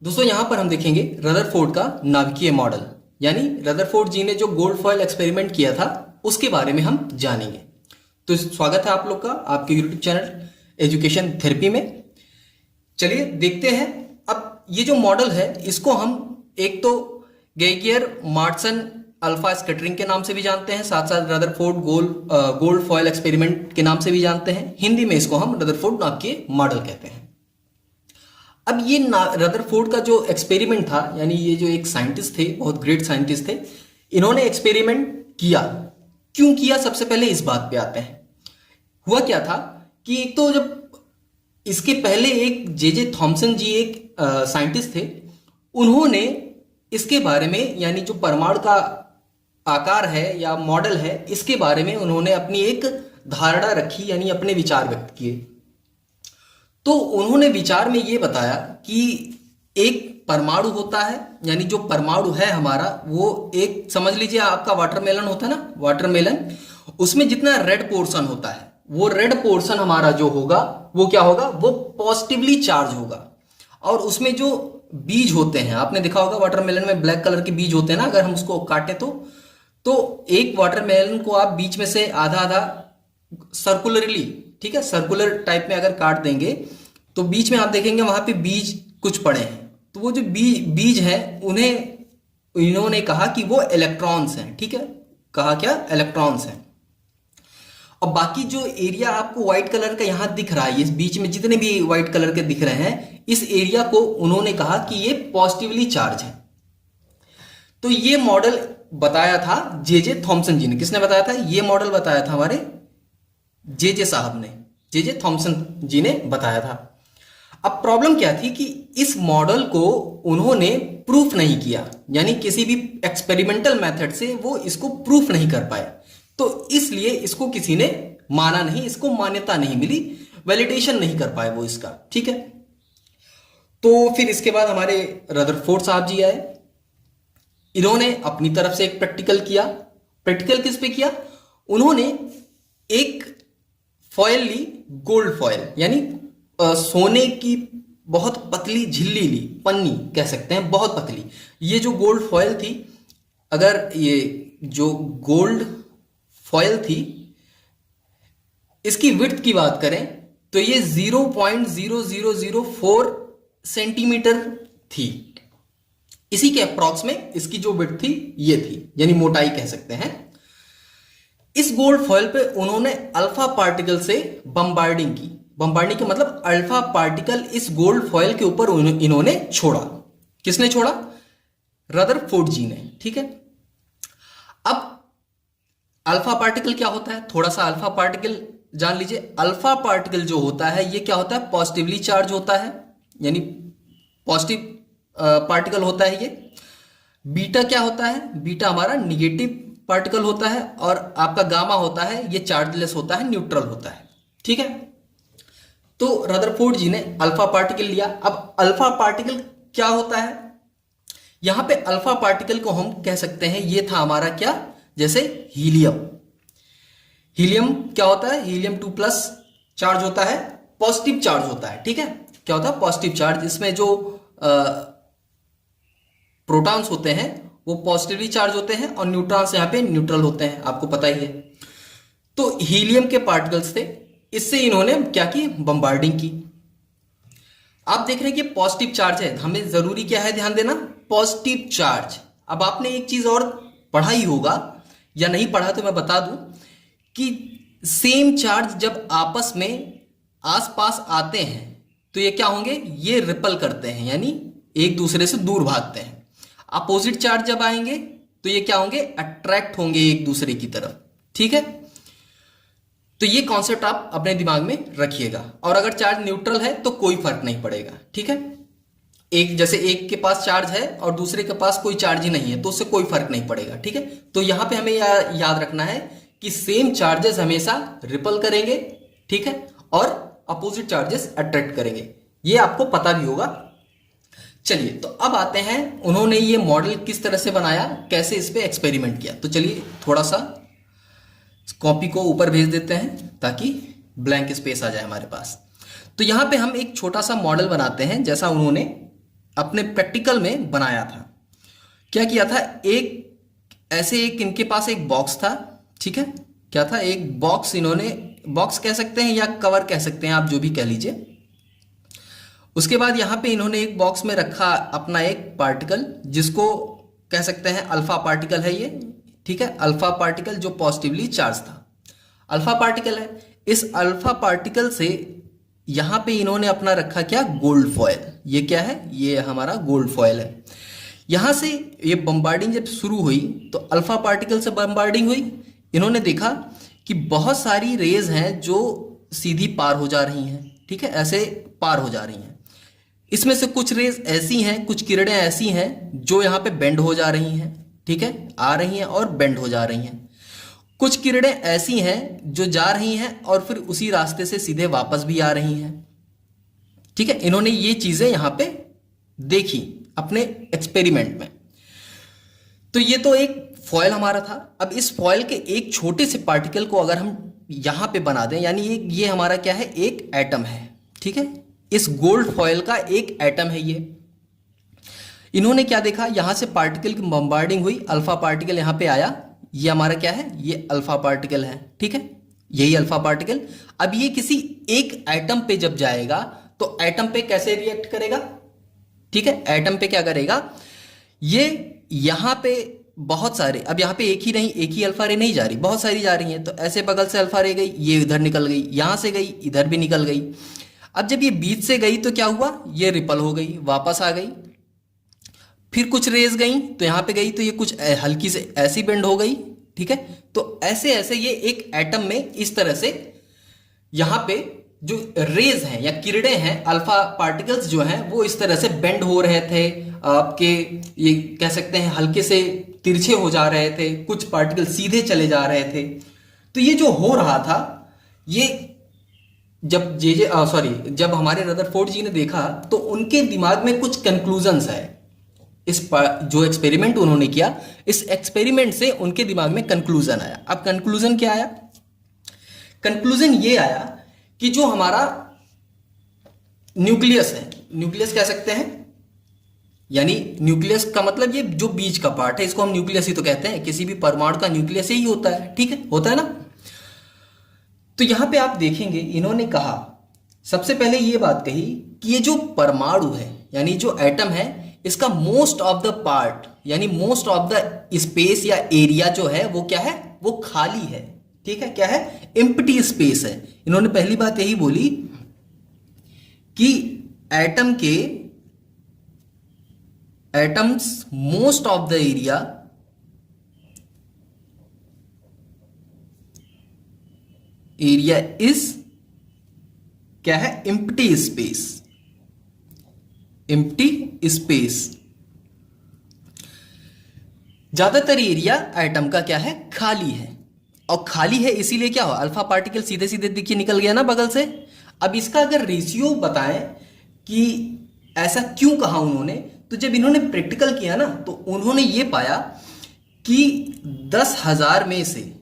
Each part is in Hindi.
दोस्तों यहाँ पर हम देखेंगे रदरफोर्ड का नाभिकीय मॉडल, यानी रदरफोर्ड जी ने जो गोल्ड फॉयल एक्सपेरिमेंट किया था उसके बारे में हम जानेंगे। तो स्वागत है आप लोग का आपके यूट्यूब चैनल एजुकेशन थेरेपी में। चलिए देखते हैं। अब ये जो मॉडल है इसको हम एक तो गेगियर मार्टसन अल्फा स्कैटरिंग के नाम से भी जानते हैं, साथ साथ रदरफोर्ड गोल्ड फॉयल एक्सपेरिमेंट के नाम से भी जानते हैं। हिंदी में इसको हम रदरफोर्ड नाभिकीय मॉडल कहते हैं। अब ये रदरफोर्ड का जो एक्सपेरिमेंट था, यानी ये जो एक साइंटिस्ट थे, बहुत ग्रेट साइंटिस्ट थे, इन्होंने एक्सपेरिमेंट किया। क्यों किया, सबसे पहले इस बात पे आते हैं। हुआ क्या था कि एक तो जब इसके पहले एक जे थॉमसन जी एक साइंटिस्ट थे, उन्होंने इसके बारे में, यानी जो परमाणु का आकार है या मॉडल है, इसके बारे में उन्होंने अपनी एक धारणा रखी, यानी अपने विचार व्यक्त किए। तो उन्होंने विचार में ये बताया कि एक परमाणु होता है, यानी जो परमाणु है हमारा, वो एक समझ लीजिए आपका वाटरमेलन होता है ना, वाटरमेलन, उसमें जितना रेड पोर्शन होता है, वो रेड पोर्शन हमारा जो होगा वो क्या होगा, वो पॉजिटिवली चार्ज होगा। और उसमें जो बीज होते हैं, आपने देखा होगा वाटरमेलन में ब्लैक कलर के बीज होते हैं ना, अगर हम उसको काटे तो एक वाटरमेलन को आप बीच में से आधा आधा सर्कुलरली, ठीक है, सर्कुलर टाइप में अगर काट देंगे तो बीच में आप देखेंगे वहां पे बीज कुछ पड़े हैं। तो वो जो बीज हैं, उन्हें इन्होंने कहा कि वो इलेक्ट्रॉन्स हैं। ठीक है, कहा क्या, इलेक्ट्रॉन्स हैं। और बाकी जो एरिया आपको व्हाइट कलर का यहां दिख रहा है, इस बीच में जितने भी व्हाइट कलर के दिख रहे हैं, इस एरिया को उन्होंने कहा कि ये पॉजिटिवली चार्ज है। तो ये मॉडल बताया था जे थॉमसन जी ने। किसने बताया था? ये मॉडल बताया था हमारे जे साहब ने, जे थॉमसन जी ने बताया था। अब प्रॉब्लम क्या थी कि इस मॉडल को उन्होंने प्रूफ नहीं किया, यानी किसी भी एक्सपेरिमेंटल मेथड से वो इसको प्रूफ नहीं कर पाए। तो इसलिए इसको किसी ने माना नहीं, इसको मान्यता नहीं मिली, वैलिडेशन नहीं कर पाए वो इसका। ठीक है, तो फिर इसके बाद हमारे रदरफोर्ड साहब जी आए। इन्होंने अपनी तरफ से एक प्रैक्टिकल किया। प्रैक्टिकल किस पे किया? उन्होंने एक फॉयल ली, गोल्ड फॉयल, यानी सोने की बहुत पतली झिल्ली ली, पन्नी कह सकते हैं, बहुत पतली। ये जो गोल्ड फॉयल थी, अगर ये जो गोल्ड फॉयल थी, इसकी विड्थ की बात करें तो ये 0.0004 सेंटीमीटर थी। इसी के अप्रॉक्स में इसकी जो विड्थ थी ये थी, यानी मोटाई कह सकते हैं। इस गोल्ड फॉयल पे उन्होंने अल्फा पार्टिकल से बम्बार्डिंग की। बम्बार्डिंग का मतलब अल्फा पार्टिकल इस गोल्ड फॉयल के ऊपर इन्होंने छोड़ा। किसने छोड़ा? रदरफोर्ड जी ने। ठीक है, अब अल्फा पार्टिकल क्या होता है, थोड़ा सा अल्फा पार्टिकल जान लीजिए। अल्फा पार्टिकल जो होता है ये क्या होता है, पॉजिटिवली चार्ज होता है, यानी पॉजिटिव पार्टिकल होता है ये। बीटा क्या होता है? बीटा हमारा निगेटिव पार्टिकल होता है। और आपका गामा होता है, ये चार्जलेस होता है, न्यूट्रल होता है। ठीक है, तो रदरफोर्ड जी ने अल्फा पार्टिकल लिया। अब अल्फा पार्टिकल क्या होता है? यहां पे अल्फा पार्टिकल को हम कह सकते हैं, ये था हमारा क्या, जैसे हीलियम। हीलियम क्या होता है? हीलियम 2+ चार्ज होता है, पॉजिटिव चार्ज होता है। ठीक है, क्या होता है? Positive charge. इसमें जो प्रोटॉन्स होते हैं वो पॉजिटिवली चार्ज होते हैं और न्यूट्रॉन्स यहाँ पे न्यूट्रल होते हैं, आपको पता ही है। तो हीलियम के पार्टिकल्स थे, इससे इन्होंने क्या की, बम्बार्डिंग की। आप देख रहे हैं कि पॉजिटिव चार्ज है, हमें जरूरी क्या है ध्यान देना, पॉजिटिव चार्ज। अब आपने एक चीज और पढ़ा ही होगा, या नहीं पढ़ा तो मैं बता दूं कि सेम चार्ज जब आपस में आसपास आते हैं तो ये क्या होंगे, ये रिपल करते हैं, यानी एक दूसरे से दूर भागते हैं। अपोजिट चार्ज जब आएंगे तो ये क्या होंगे, अट्रैक्ट होंगे एक दूसरे की तरफ। ठीक है, तो ये कॉन्सेप्ट आप अपने दिमाग में रखिएगा। और अगर चार्ज न्यूट्रल है तो कोई फर्क नहीं पड़ेगा। ठीक है, एक जैसे एक के पास चार्ज है और दूसरे के पास कोई चार्ज ही नहीं है तो उससे कोई फर्क नहीं पड़ेगा। ठीक है, तो यहां पे हमें याद रखना है कि सेम चार्जेस हमेशा रिपल करेंगे, ठीक है, और अपोजिट चार्जेस अट्रैक्ट करेंगे, ये आपको पता भी होगा। चलिए, तो अब आते हैं उन्होंने ये मॉडल किस तरह से बनाया, कैसे इस पे एक्सपेरिमेंट किया। तो चलिए थोड़ा सा कॉपी को ऊपर भेज देते हैं ताकि ब्लैंक स्पेस आ जाए हमारे पास। तो यहां पे हम एक छोटा सा मॉडल बनाते हैं, जैसा उन्होंने अपने प्रैक्टिकल में बनाया था। क्या किया था, एक इनके पास एक बॉक्स था, ठीक है, क्या था, एक बॉक्स, इन्होंने बॉक्स कह सकते हैं या कवर कह सकते हैं, आप जो भी कह लीजिए। उसके बाद यहाँ पे इन्होंने एक बॉक्स में रखा अपना एक पार्टिकल, जिसको कह सकते हैं अल्फा पार्टिकल है ये, ठीक है, अल्फा पार्टिकल जो पॉजिटिवली चार्ज था, अल्फा पार्टिकल है। इस अल्फा पार्टिकल से यहाँ पे इन्होंने अपना रखा क्या, गोल्ड फॉयल। ये क्या है, ये हमारा गोल्ड फॉयल है। यहाँ से ये बम्बार्डिंग जब शुरू हुई तो अल्फा पार्टिकल से बम्बार्डिंग हुई, इन्होंने देखा कि बहुत सारी रेज हैं जो सीधी पार हो जा रही हैं, ठीक है, ऐसे पार हो जा रही हैं। इसमें से कुछ रेज ऐसी हैं, कुछ किरणें ऐसी हैं जो यहाँ पे बेंड हो जा रही हैं, ठीक है, आ रही हैं और बेंड हो जा रही हैं। कुछ किरणें ऐसी हैं जो जा रही हैं और फिर उसी रास्ते से सीधे वापस भी आ रही हैं, ठीक है। इन्होंने ये चीजें यहां पे देखी अपने एक्सपेरिमेंट में। तो ये तो एक फॉयल हमारा था। अब इस फॉयल के एक छोटे से पार्टिकल को अगर हम यहां पे बना दें, यानी ये हमारा क्या है, एक एटम है, ठीक है, इस गोल्ड फॉयल का एक एटम है ये। इन्होंने क्या देखा, यहां से पार्टिकल की बम्बार्डिंग हुई, अल्फा पार्टिकल यहां पे आया, ये हमारा क्या है, ये अल्फा पार्टिकल है, ठीक है, यही अल्फा पार्टिकल। अब ये किसी एक एटम पे जब जाएगा तो एटम पे कैसे रिएक्ट करेगा, ठीक है, एटम पे क्या करेगा, ये यहां पे बहुत सारे, अब यहां पे एक ही नहीं, एक ही अल्फा रे नहीं जा रही, बहुत सारी जा रही हैं, तो ऐसे बगल से अल्फा रे गई, ये इधर निकल गई, यहां से गई, इधर भी निकल गई। अब जब ये बीच से गई तो क्या हुआ, ये रिपल हो गई, वापस आ गई। फिर कुछ रेज गई तो यहां पे गई तो ये कुछ हल्की से ऐसी बेंड हो गई, ठीक है। तो ऐसे ऐसे ये एक एटम में इस तरह से यहां पे जो रेज हैं या किरणें हैं, अल्फा पार्टिकल्स जो हैं, वो इस तरह से बेंड हो रहे थे, आपके ये कह सकते हैं हल्के से तिरछे हो जा रहे थे, कुछ पार्टिकल सीधे चले जा रहे थे। तो ये जो हो रहा था, ये जब हमारे रदरफोर्ड जी ने देखा तो उनके दिमाग में कुछ कंक्लूजन्स है। जो एक्सपेरिमेंट उन्होंने किया, इस एक्सपेरिमेंट से उनके दिमाग में कंक्लूजन आया। अब कंक्लूजन क्या आया, कंक्लूजन ये आया कि जो हमारा न्यूक्लियस है, न्यूक्लियस कह सकते हैं, यानी न्यूक्लियस का मतलब ये जो बीच का पार्ट है, इसको हम न्यूक्लियस ही तो कहते हैं, किसी भी परमाणु का न्यूक्लियस ही होता है, ठीक है, होता है ना। तो यहां पे आप देखेंगे इन्होंने कहा, सबसे पहले ये बात कही कि ये जो परमाणु है यानी जो एटम है, इसका मोस्ट ऑफ द पार्ट यानी मोस्ट ऑफ द स्पेस या एरिया जो है वो क्या है, वो खाली है, ठीक है, क्या है, एम्प्टी स्पेस है। इन्होंने पहली बात यही बोली कि atoms most of the area is क्या है, एम्प्टी स्पेस, एम्प्टी स्पेस। ज्यादातर एरिया एटम का क्या है, खाली है, और खाली है इसीलिए क्या हो, अल्फा पार्टिकल सीधे सीधे देखिए निकल गया ना बगल से। अब इसका अगर रेशियो बताएं कि ऐसा क्यों कहा उन्होंने, तो जब इन्होंने प्रैक्टिकल किया ना तो उन्होंने ये पाया कि 10,000 में से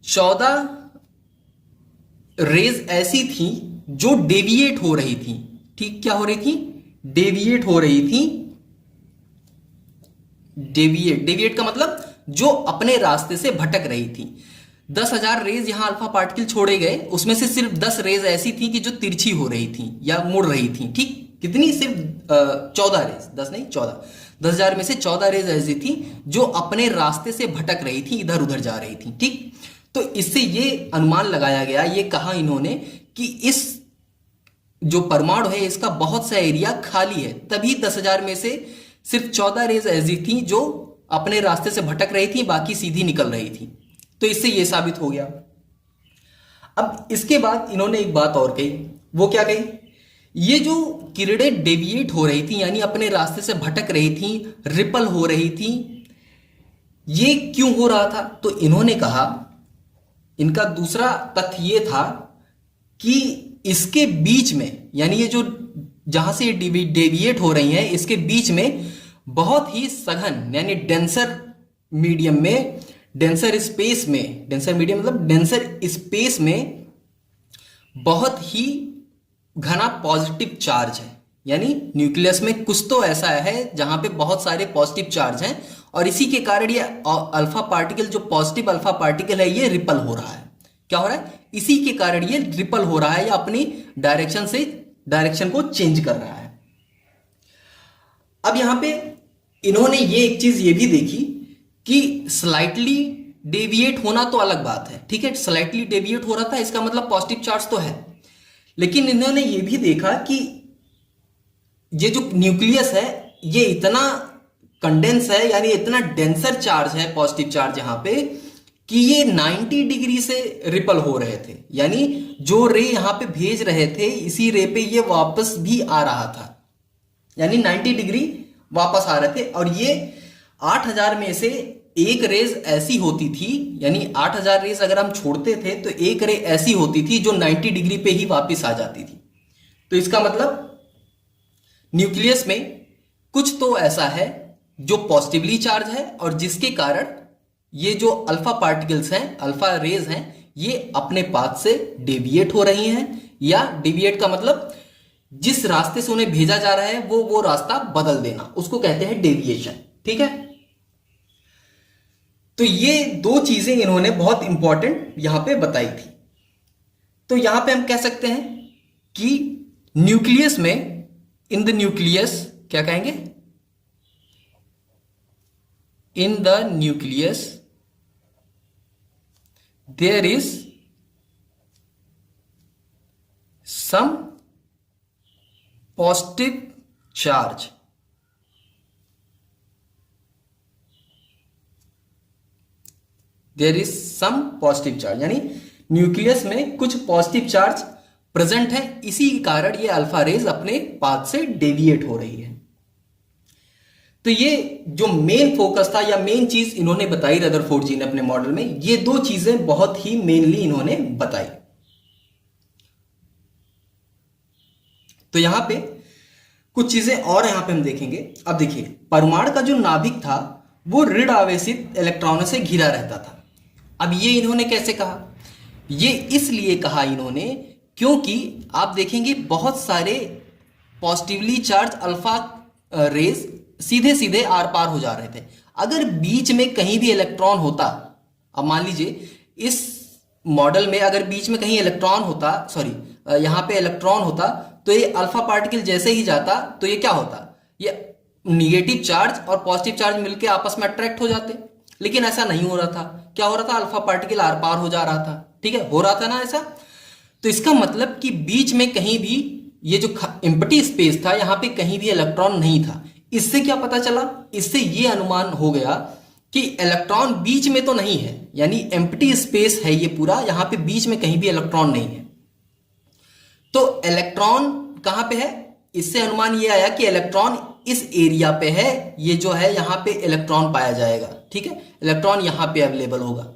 14 रेज ऐसी थी जो डेविएट हो रही थी, ठीक, क्या हो रही थी, डेविएट हो रही थी। डेविएट का मतलब जो अपने रास्ते से भटक रही थी। 10,000 रेज यहां अल्फा पार्टिकल छोड़े गए, उसमें से सिर्फ 10 रेज ऐसी थी कि जो तिरछी हो रही थी या मुड़ रही थी, ठीक, कितनी, सिर्फ 14 रेज, 10 नहीं 14, 10,000 में से 14 रेज ऐसी थी जो अपने रास्ते से भटक रही थी, इधर उधर जा रही थी, ठीक। तो इससे ये अनुमान लगाया गया, ये कहा इन्होंने कि इस जो परमाणु है इसका बहुत सा एरिया खाली है, तभी 10,000 में से सिर्फ 14 रेज ऐसी थी जो अपने रास्ते से भटक रही थी, बाकी सीधी निकल रही थी। तो इससे यह साबित हो गया। अब इसके बाद इन्होंने एक बात और कही, वो क्या कही, ये जो किरणें डेविएट हो रही थी यानी अपने रास्ते से भटक रही थी, रिपल हो रही थी, ये क्यों हो रहा था। तो इन्होंने कहा, इनका दूसरा तथ्य ये था कि इसके बीच में यानी ये जो जहां से डेविएट हो रही हैं, इसके बीच में बहुत ही सघन यानी डेंसर मीडियम में, डेंसर स्पेस में, डेंसर मीडियम मतलब डेंसर स्पेस में बहुत ही घना पॉजिटिव चार्ज है, यानी न्यूक्लियस में कुछ तो ऐसा है जहां पे बहुत सारे पॉजिटिव चार्ज हैं और इसी के कारण ये अल्फा पार्टिकल, जो पॉजिटिव अल्फा पार्टिकल है, ये रिपल हो रहा है। क्या हो रहा है? इसी के कारण ये रिपल हो रहा है या अपनी डायरेक्शन को चेंज कर रहा है। अब यहां पे इन्होंने ये एक चीज ये भी देखी कि स्लाइटली डेविएट होना तो अलग बात है, ठीक है, स्लाइटली डेविएट हो रहा था, इसका मतलब पॉजिटिव चार्ज तो है, लेकिन इन्होंने ये भी देखा कि ये जो न्यूक्लियस है ये इतना कंडेंस है, यानी इतना डेंसर चार्ज है, पॉजिटिव चार्ज यहां पे, कि ये 90 डिग्री से रिपल हो रहे थे, यानी जो रे यहां पे भेज रहे थे इसी रे पे ये वापस भी आ रहा था, यानी 90 डिग्री वापस आ रहे थे। और ये 8000 में से एक रेज ऐसी होती थी, यानी 8000 रेज अगर हम छोड़ते थे तो एक रे ऐसी होती थी जो 90 डिग्री पे ही वापस आ जाती थी। तो इसका मतलब न्यूक्लियस में कुछ तो ऐसा है जो पॉजिटिवली चार्ज है और जिसके कारण ये जो अल्फा पार्टिकल्स हैं, अल्फा रेज हैं, ये अपने पाथ से डेविएट हो रही हैं, या डेविएट का मतलब जिस रास्ते से उन्हें भेजा जा रहा है वो रास्ता बदल देना, उसको कहते हैं डेविएशन, ठीक है। तो ये दो चीजें इन्होंने बहुत इंपॉर्टेंट यहां पे बताई थी। तो यहां पे हम कह सकते हैं कि न्यूक्लियस में, इन द न्यूक्लियस, क्या कहेंगे? In the nucleus there is some positive charge, there is some positive charge, यानी न्यूक्लियस में कुछ पॉजिटिव चार्ज प्रेजेंट है, इसी कारण ये अल्फा रेज अपने पाथ से डेविएट हो रही है। तो ये जो मेन फोकस था या मेन चीज इन्होंने बताई रदरफोर्ड जी ने अपने मॉडल में, ये दो चीजें बहुत ही मेनली इन्होंने बताई। तो यहां पे कुछ चीजें और यहां पे हम देखेंगे। अब देखिए, परमाणु का जो नाभिक था वो ऋण आवेशित इलेक्ट्रॉनों से घिरा रहता था। अब ये इन्होंने कैसे कहा? ये इसलिए कहा इन्होंने क्योंकि आप देखेंगे बहुत सारे पॉजिटिवली चार्ज अल्फा रेज सीधे सीधे आर पार हो जा रहे थे। अगर बीच में कहीं भी इलेक्ट्रॉन होता, अब मान लीजिए इस मॉडल में अगर बीच में कहीं इलेक्ट्रॉन होता, सॉरी यहां पे इलेक्ट्रॉन होता, तो ये अल्फा पार्टिकल जैसे ही जाता तो ये क्या होता, ये निगेटिव चार्ज और पॉजिटिव चार्ज मिलकर आपस में अट्रैक्ट हो जाते। लेकिन ऐसा नहीं हो रहा था। क्या हो रहा था? अल्फा पार्टिकल आर पार हो जा रहा था, ठीक है, हो रहा था ना ऐसा। तो इसका मतलब कि बीच में कहीं भी ये जो एम्प्टी स्पेस था, यहां पे कहीं भी इलेक्ट्रॉन नहीं था। इससे क्या पता चला? इससे ये अनुमान हो गया कि इलेक्ट्रॉन बीच में तो नहीं है, यानी एम्प्टी स्पेस है ये पूरा, यहां पे बीच में कहीं भी इलेक्ट्रॉन नहीं है। तो इलेक्ट्रॉन कहां पे है? इससे अनुमान ये आया कि इलेक्ट्रॉन इस एरिया पे है, ये जो है यहां पे इलेक्ट्रॉन पाया जाएगा, ठीक है, इलेक्ट्रॉन यहां पे अवेलेबल होगा।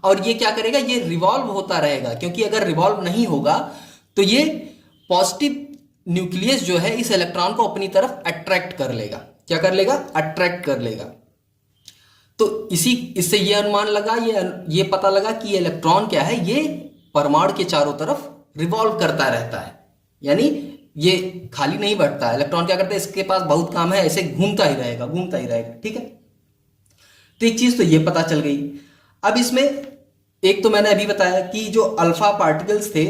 और ये क्या करेगा? ये रिवॉल्व होता रहेगा, क्योंकि अगर रिवॉल्व नहीं होगा तो ये पॉजिटिव न्यूक्लियस जो है इस इलेक्ट्रॉन को अपनी तरफ अट्रैक्ट कर लेगा। क्या कर लेगा? अट्रैक्ट कर लेगा। तो इससे ये अनुमान लगा, ये पता लगा कि ये इलेक्ट्रॉन क्या है, ये परमाणु के चारों तरफ रिवॉल्व करता रहता है, यानी ये खाली नहीं बैठता है। इलेक्ट्रॉन क्या करता है? इसके पास बहुत काम है, ऐसे घूमता ही रहेगा, घूमता ही रहेगा, ठीक है। तो एक चीज तो ये पता चल गई। अब इसमें एक तो मैंने अभी बताया कि जो अल्फा पार्टिकल्स थे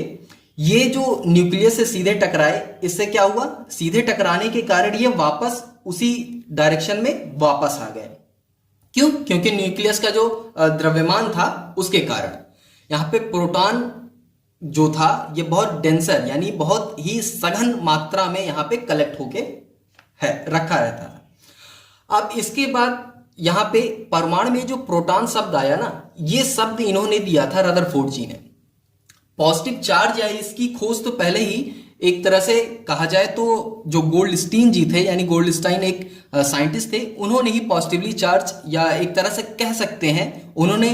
ये जो न्यूक्लियस से सीधे टकराए, इससे क्या हुआ? सीधे टकराने के कारण ये वापस उसी डायरेक्शन में वापस आ गए। क्यों? क्योंकि न्यूक्लियस का जो द्रव्यमान था उसके कारण यहां पे प्रोटॉन जो था ये बहुत डेंसर, यानी बहुत ही सघन मात्रा में यहां पे कलेक्ट होके है रखा रहता था। अब इसके बाद यहां पे परमाणु में जो प्रोटॉन शब्द आया ना, ये शब्द इन्होंने दिया था रदरफोर्ड जी ने। पॉजिटिव चार्ज या इसकी खोज तो पहले ही एक तरह से कहा जाए तो जो गोल्डस्टीन जी थे, यानी गोल्डस्टाइन एक साइंटिस्ट थे, उन्होंने ही पॉजिटिवली चार्ज, या एक तरह से कह सकते हैं उन्होंने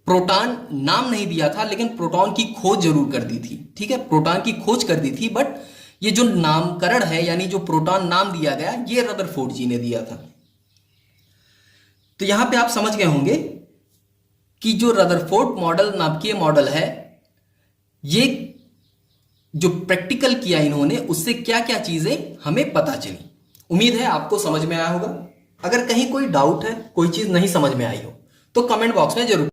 प्रोटॉन नाम नहीं दिया था, लेकिन प्रोटॉन की खोज जरूर कर दी थी, ठीक है, प्रोटॉन की खोज कर दी थी। बट ये जो नामकरण है, यानी जो प्रोटॉन नाम दिया गया, ये रदरफोर्ड जी ने दिया था। तो यहां पे आप समझ गए होंगे कि जो रदरफोर्ड मॉडल नाभिकीय मॉडल है, ये जो प्रैक्टिकल किया इन्होंने उससे क्या क्या चीजें हमें पता चली। उम्मीद है आपको समझ में आया होगा। अगर कहीं कोई डाउट है, कोई चीज नहीं समझ में आई हो तो कमेंट बॉक्स में जरूर